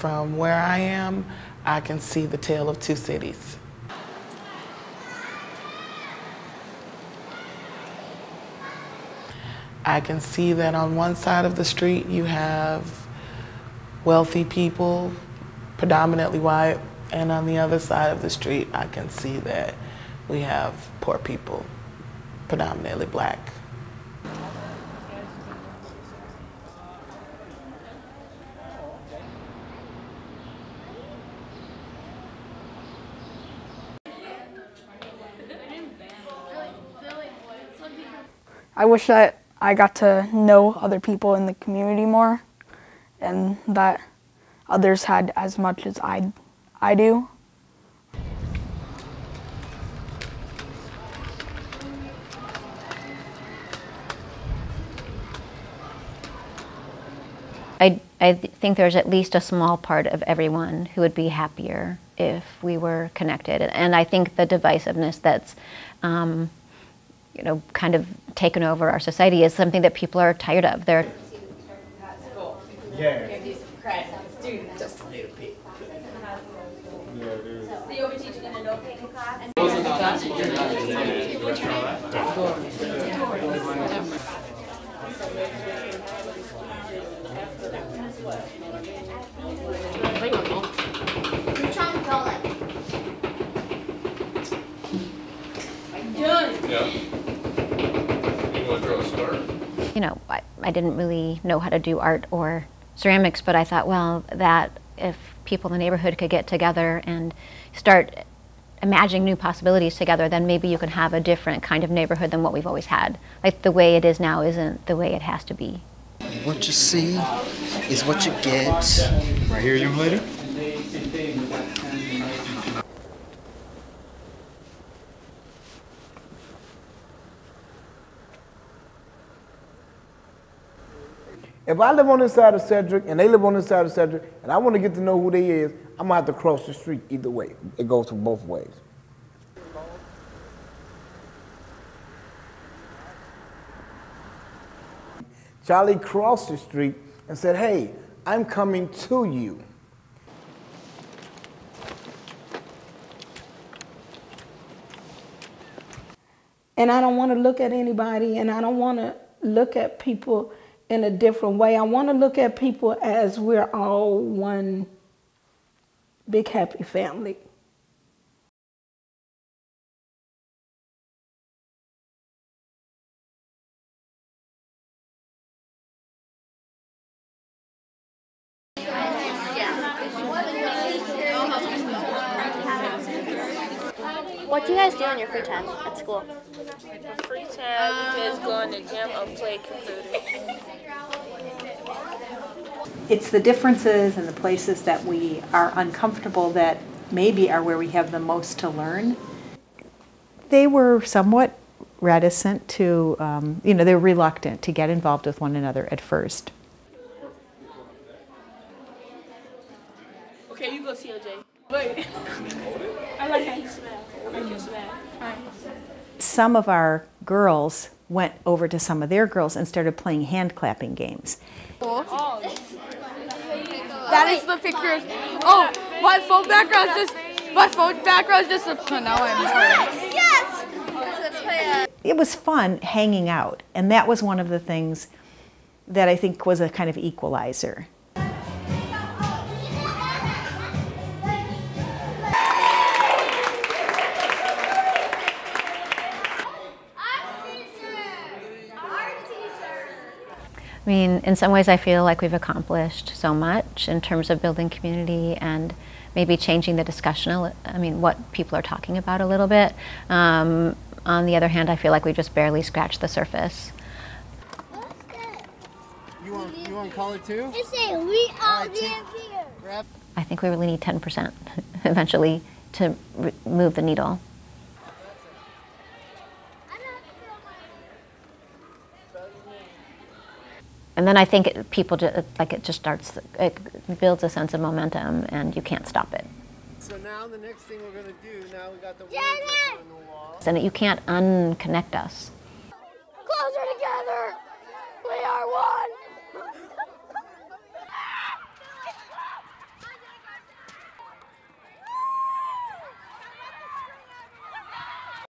from where I am, I can see the tale of two cities. I can see that on one side of the street you have wealthy people, predominantly white, and on the other side of the street I can see that we have poor people, predominantly black. I wish that I got to know other people in the community more and that others had as much as I do. I think there's at least a small part of everyone who would be happier if we were connected. And I think the divisiveness that's you know, kind of taken over our society is something that people are tired of. They're Just a little bit. So you'll be teaching in a note-taking class? Who's trying to call it? Yeah. You want to draw a star? you know, I didn't really know how to do art or ceramics, but I thought, well, that if people in the neighborhood could get together and start imagining new possibilities together, then maybe you could have a different kind of neighborhood than what we've always had. Like the way it is now isn't the way it has to be. What you see is what you get. Right here, young lady. If I live on this side of Sedgwick and they live on this side of Sedgwick and I want to get to know who they is, I'm gonna have to cross the street either way. It goes from both ways. Charlie crossed the street and said, "Hey, I'm coming to you." And I don't want to look at anybody, and I don't want to look at people in a different way. I want to look at people as we're all one big happy family. What do you guys do in your free time at school? For free time, we just go in the gym or play computers. It's the differences and the places that we are uncomfortable that maybe are where we have the most to learn. They were somewhat reticent to, they were reluctant to get involved with one another at first. Okay, you go see OJ. Wait. I like how you smell. I like your smell. Right. Some of our girls went over to some of their girls and started playing hand clapping games. Oh. That is the picture. Oh, my phone background's just a now I'm Yes! Let's play It was fun hanging out, and that was one of the things that I think was a kind of equalizer. I mean, in some ways I feel like we've accomplished so much in terms of building community and maybe changing the discussion, what people are talking about a little bit. On the other hand, I feel like we've just barely scratched the surface. You want to call it too? It's a we all live here. I think we really need 10% eventually to move the needle. And then I think it builds a sense of momentum, and you can't stop it. So now the next thing we're going to do, now we got the words on the wall. And you can't unconnect us.